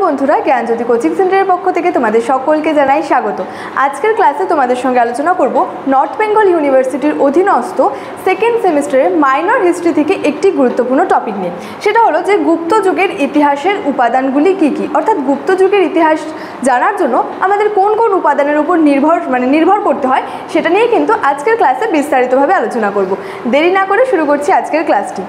বন্ধুরা, জ্ঞানজ্যোতি কোচিং সেন্টারের পক্ষ থেকে তোমাদের সকলকে জানাই স্বাগত। আজকের ক্লাসে তোমাদের সঙ্গে আলোচনা করব নর্থ বেঙ্গল ইউনিভার্সিটির অধীনস্থ সেকেন্ড সেমিস্টারের মাইনর হিস্ট্রি থেকে একটি গুরুত্বপূর্ণ টপিক নিয়ে। সেটা হলো যে গুপ্ত যুগের ইতিহাসের উপাদানগুলি কী কী, অর্থাৎ গুপ্ত যুগের ইতিহাস জানার জন্য আমাদের কোন কোন উপাদানের উপর নির্ভর করতে হয় সেটা নিয়ে কিন্তু আজকের ক্লাসে বিস্তারিতভাবে আলোচনা করব। দেরি না করে শুরু করছি আজকের ক্লাসটি।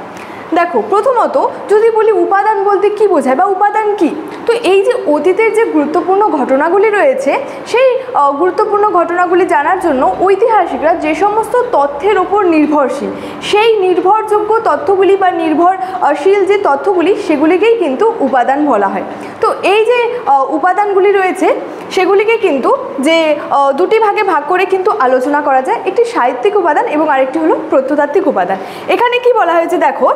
দেখো, প্রথমত যদি বলি উপাদান বলতে কি বোঝায় বা উপাদান কি, তো এই যে অতীতের যে গুরুত্বপূর্ণ ঘটনাগুলি রয়েছে সেই গুরুত্বপূর্ণ ঘটনাগুলি জানার জন্য ঐতিহাসিকরা যে সমস্ত তথ্যের ওপর নির্ভরশীল সেই নির্ভরযোগ্য তথ্যগুলি বা নির্ভরশীল যে তথ্যগুলি সেগুলিকেই কিন্তু উপাদান বলা হয়। তো এই যে উপাদানগুলি রয়েছে সেগুলিকে কিন্তু যে দুটি ভাগে ভাগ করে কিন্তু আলোচনা করা যায়, একটি সাহিত্যিক উপাদান এবং আরেকটি হলো প্রত্নতাত্ত্বিক উপাদান। এখানে কি বলা হয়েছে দেখো,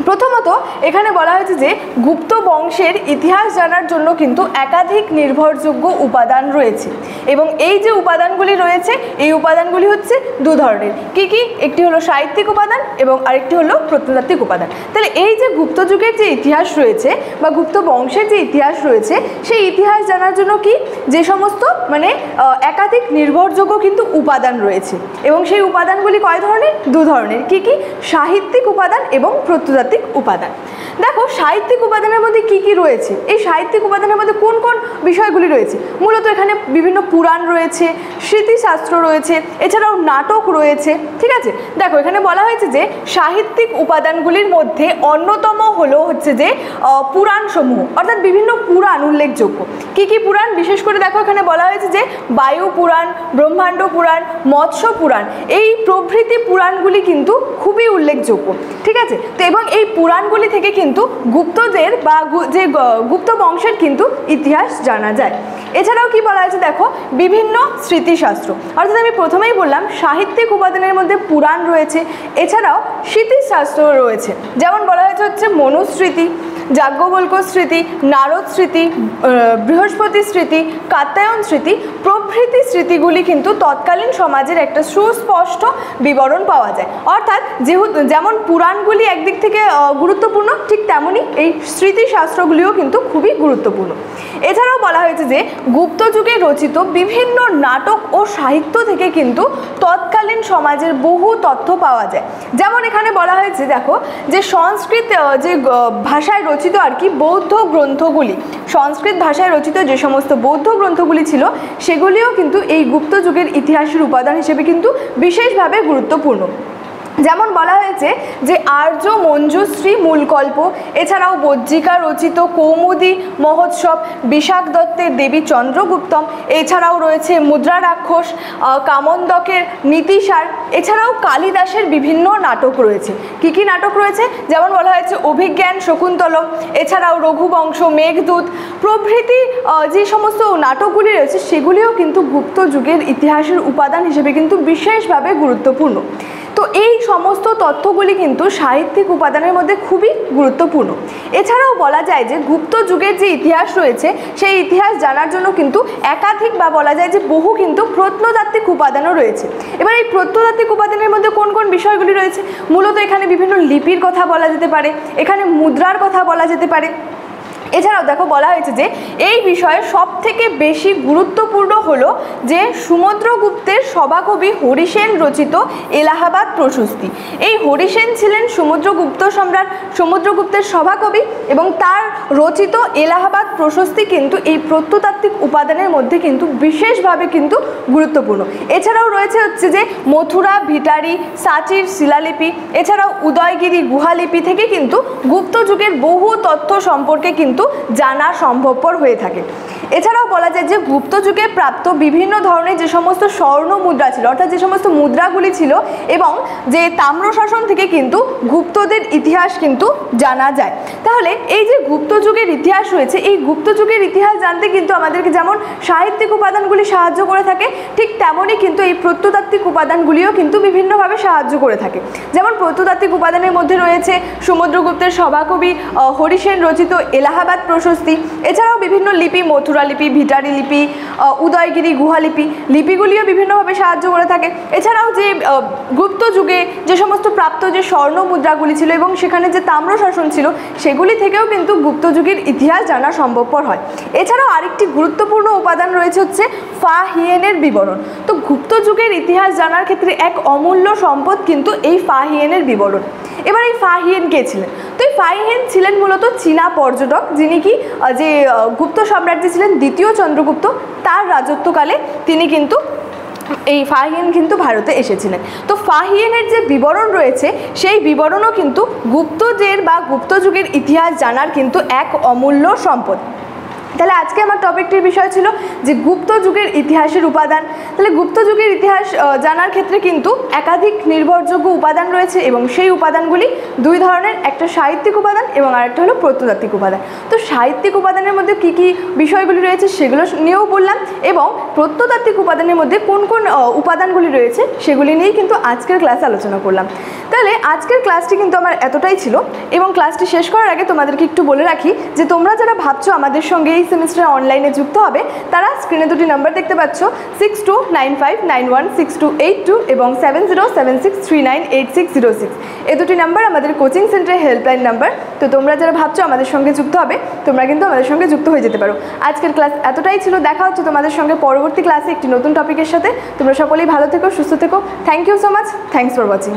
প্রথমত এখানে বলা হয়েছে যে গুপ্ত বংশের ইতিহাস জানার জন্য কিন্তু একাধিক নির্ভরযোগ্য উপাদান রয়েছে এবং এই যে উপাদানগুলি রয়েছে এই উপাদানগুলি হচ্ছে দু ধরনের। কি কি? একটি হলো সাহিত্যিক উপাদান এবং আরেকটি হলো প্রত্নতাত্ত্বিক উপাদান। তাহলে এই যে গুপ্ত যুগের যে ইতিহাস রয়েছে বা গুপ্ত বংশের যে ইতিহাস রয়েছে সেই ইতিহাস জানার জন্য কি যে সমস্ত একাধিক নির্ভরযোগ্য কিন্তু উপাদান রয়েছে এবং সেই উপাদানগুলি কয় ধরনের? দু ধরনের। কি কি? সাহিত্যিক উপাদান এবং প্রত্নতাত্ত্বিক উপাদান। দেখো, সাহিত্যিক উপাদানের মধ্যে কি কি রয়েছে, এই সাহিত্যিক উপাদানের মধ্যে কোন কোন বিষয়গুলি রয়েছে? মূলত এখানে বিভিন্ন পুরাণ রয়েছে, স্মৃতিশাস্ত্র রয়েছে, এছাড়াও নাটক রয়েছে। ঠিক আছে, দেখো এখানে বলা হয়েছে যে সাহিত্যিক উপাদানগুলির মধ্যে অন্যতম হচ্ছে যে পুরাণ সমূহ, অর্থাৎ বিভিন্ন পুরাণ উল্লেখযোগ্য। কি কি পুরাণ? বিশেষ করে দেখো এখানে বলা হয়েছে যে বায়ু পুরাণ, ব্রহ্মাণ্ড পুরাণ, মৎস্য পুরাণ, এই প্রভৃতি পুরাণগুলি কিন্তু খুবই উল্লেখযোগ্য। ঠিক আছে, তো এবং এই পুরাণগুলি থেকে কিন্তু গুপ্তদের বা যে গুপ্ত বংশের কিন্তু ইতিহাস জানা যায়। এছাড়াও কি বলা হয়েছে দেখো, বিভিন্ন স্মৃতিশাস্ত্র, অর্থাৎ আমি প্রথমেই বললাম সাহিত্যিক উপাদানের মধ্যে পুরাণ রয়েছে, এছাড়াও স্মৃতিশাস্ত্র রয়েছে। যেমন বলা হয়েছে হচ্ছে মনুস্মৃতি, যাজ্ঞবল্ক্য স্মৃতি, নারদ স্মৃতি, বৃহস্পতি স্মৃতি, কাত্যায়ন স্মৃতি প্রভৃতি স্মৃতিগুলি কিন্তু তৎকালীন সমাজের একটা সুস্পষ্ট বিবরণ পাওয়া যায়। অর্থাৎ যেমন পুরাণগুলি একদিক থেকে গুরুত্বপূর্ণ, ঠিক তেমনই এই স্মৃতিশাস্ত্রগুলিও কিন্তু খুবই গুরুত্বপূর্ণ। এছাড়াও বলা হয়েছে যে গুপ্ত যুগে রচিত বিভিন্ন নাটক ও সাহিত্য থেকে কিন্তু তৎকালীন সমাজের বহু তথ্য পাওয়া যায়। যেমন এখানে বলা হয়েছে দেখো যে সংস্কৃত যে ভাষায় রচিত আর কি বৌদ্ধ গ্রন্থগুলি, সংস্কৃত ভাষায় রচিত যে সমস্ত বৌদ্ধ গ্রন্থগুলি ছিল সেগুলিও কিন্তু এই গুপ্ত যুগের ইতিহাসের উপাদান হিসেবে কিন্তু বিশেষভাবে গুরুত্বপূর্ণ। যেমন বলা হয়েছে যে আর্য মঞ্জুশ্রী মূলকল্প, এছাড়াও বজ্জিকা রচিত কৌমুদী মহোৎসব, বিশাখ দত্তের দেবী চন্দ্রগুপ্তম, এছাড়াও রয়েছে মুদ্রা রাক্ষস, কামন্দকের নীতিসার, এছাড়াও কালিদাসের বিভিন্ন নাটক রয়েছে। কি কি নাটক রয়েছে? যেমন বলা হয়েছে অভিজ্ঞান শকুন্তলম, এছাড়াও রঘুবংশ, মেঘদূত প্রভৃতি যে সমস্ত নাটকগুলি রয়েছে সেগুলিও কিন্তু গুপ্ত যুগের ইতিহাসের উপাদান হিসেবে কিন্তু বিশেষভাবে গুরুত্বপূর্ণ। তো এই সমস্ত তথ্যগুলি কিন্তু সাহিত্যিক উপাদানের মধ্যে খুবই গুরুত্বপূর্ণ। এছাড়াও বলা যায় যে গুপ্ত যুগের যে ইতিহাস রয়েছে সেই ইতিহাস জানার জন্য কিন্তু একাধিক বা বলা যায় যে বহু কিন্তু প্রত্নতাত্ত্বিক উপাদানও রয়েছে। এবার এই প্রত্নতাত্ত্বিক উপাদানের মধ্যে কোন কোন বিষয়গুলি রয়েছে? মূলত এখানে বিভিন্ন লিপির কথা বলা যেতে পারে, এখানে মুদ্রার কথা বলা যেতে পারে। এছাড়াও দেখো বলা হয়েছে যে এই বিষয়ে সব থেকে বেশি গুরুত্বপূর্ণ হলো যে সমুদ্রগুপ্তের সভাকবি হরিসেন রচিত এলাহাবাদ প্রশস্তি। এই হরিসেন ছিলেন সমুদ্রগুপ্তের সভাকবি এবং তার রচিত এলাহাবাদ প্রশস্তি কিন্তু এই প্রত্নতাত্ত্বিক উপাদানের মধ্যে কিন্তু বিশেষভাবে কিন্তু গুরুত্বপূর্ণ। এছাড়াও রয়েছে হচ্ছে যে মথুরা ভিটারি সাঁচির শিলালিপি, এছাড়াও উদয়গিরি গুহালিপি থেকে কিন্তু গুপ্ত যুগের বহু তথ্য সম্পর্কে কিন্তু জানা সম্ভবপর হয়ে থাকে। এছাড়াও বলা যায় যে গুপ্ত যুগে প্রাপ্ত বিভিন্ন ধরনের যে সমস্ত স্বর্ণ মুদ্রা ছিল, অর্থাৎ যে সমস্ত মুদ্রাগুলি ছিল এবং যে তাম্রশাসন থেকে কিন্তু গুপ্তদের ইতিহাস কিন্তু জানা যায়। তাহলে এই যে গুপ্ত যুগের ইতিহাস রয়েছে এই গুপ্ত যুগের ইতিহাস জানতে কিন্তু আমাদেরকে যেমন সাহিত্যিক উপাদানগুলি সাহায্য করে থাকে, ঠিক তেমনই কিন্তু এই প্রত্নতাত্ত্বিক উপাদানগুলিও কিন্তু বিভিন্নভাবে সাহায্য করে থাকে। যেমন প্রত্নতাত্ত্বিক উপাদানের মধ্যে রয়েছে সমুদ্রগুপ্তের সভাকবি হরিসেন রচিত এলাহাবাদ প্রশস্তি, এছাড়াও বিভিন্ন লিপি মথুরা লিপি, ভিটারি লিপি, উদয়গিরি গুহালিপি, লিপিগুলিও বিভিন্নভাবে সাহায্য করে থাকে। এছাড়াও যে গুপ্ত যুগে যে সমস্ত প্রাপ্ত যে স্বর্ণ মুদ্রাগুলি ছিল এবং সেখানে যে তাম্র শাসন ছিল সেগুলি থেকেও কিন্তু গুপ্ত যুগের ইতিহাস জানা সম্ভবপর হয়। এছাড়াও আরেকটি গুরুত্বপূর্ণ উপাদান রয়েছে হচ্ছে ফা হিয়েনের বিবরণ। তো গুপ্ত যুগের ইতিহাস জানার ক্ষেত্রে এক অমূল্য সম্পদ কিন্তু এই ফা হিয়েনের বিবরণ। এবার এই ফা হিয়েন কে ছিলেন? তো এই ফা হিয়েন ছিলেন মূলত চীনা পর্যটক, যিনি কি যে গুপ্ত সম্রাট যে ছিলেন দ্বিতীয় চন্দ্রগুপ্ত, তার রাজত্বকালে তিনি কিন্তু এই ফা হিয়েন কিন্তু ভারতে এসেছিলেন। তো ফা হিয়েনের যে বিবরণ রয়েছে সেই বিবরণও কিন্তু গুপ্তদের বা গুপ্ত যুগের ইতিহাস জানার কিন্তু এক অমূল্য সম্পদ। তাহলে আজকে আমার টপিকটির বিষয় ছিল যে গুপ্ত যুগের ইতিহাসের উপাদান। তাহলে গুপ্ত যুগের ইতিহাস জানার ক্ষেত্রে কিন্তু একাধিক নির্ভরযোগ্য উপাদান রয়েছে এবং সেই উপাদানগুলি দুই ধরনের, একটা সাহিত্যিক উপাদান এবং আরেকটা হলো প্রত্নতাত্ত্বিক উপাদান। তো সাহিত্যিক উপাদানের মধ্যে কী কী বিষয়গুলি রয়েছে সেগুলো নিয়েও বললাম এবং প্রত্নতাত্ত্বিক উপাদানের মধ্যে কোন কোন উপাদানগুলি রয়েছে সেগুলি নিয়েই কিন্তু আজকের ক্লাসে আলোচনা করলাম। তাহলে আজকের ক্লাসটি কিন্তু আমার এতটাই ছিল এবং ক্লাসটি শেষ করার আগে তোমাদেরকে একটু বলে রাখি যে তোমরা যারা ভাবছো আমাদের সঙ্গে এই সেমিস্টারে অনলাইনে যুক্ত হবে তারা স্ক্রিনে দুটি নাম্বার দেখতে পাচ্ছ, 6295916282 এবং 7076398606। এই দুটি নাম্বার আমাদের কোচিং সেন্টারের হেল্পলাইন নাম্বার। তো তোমরা যারা ভাবছো আমাদের সঙ্গে যুক্ত হবে তোমরা কিন্তু আমাদের সঙ্গে যুক্ত হয়ে যেতে পারো। আজকের ক্লাস এতটাই ছিল, দেখা হচ্ছে তোমাদের সঙ্গে পরবর্তী ক্লাসে একটি নতুন টপিকের সাথে। তোমরা সকলেই ভালো থেকো, সুস্থ থেকো। Thank you so much, thanks for watching.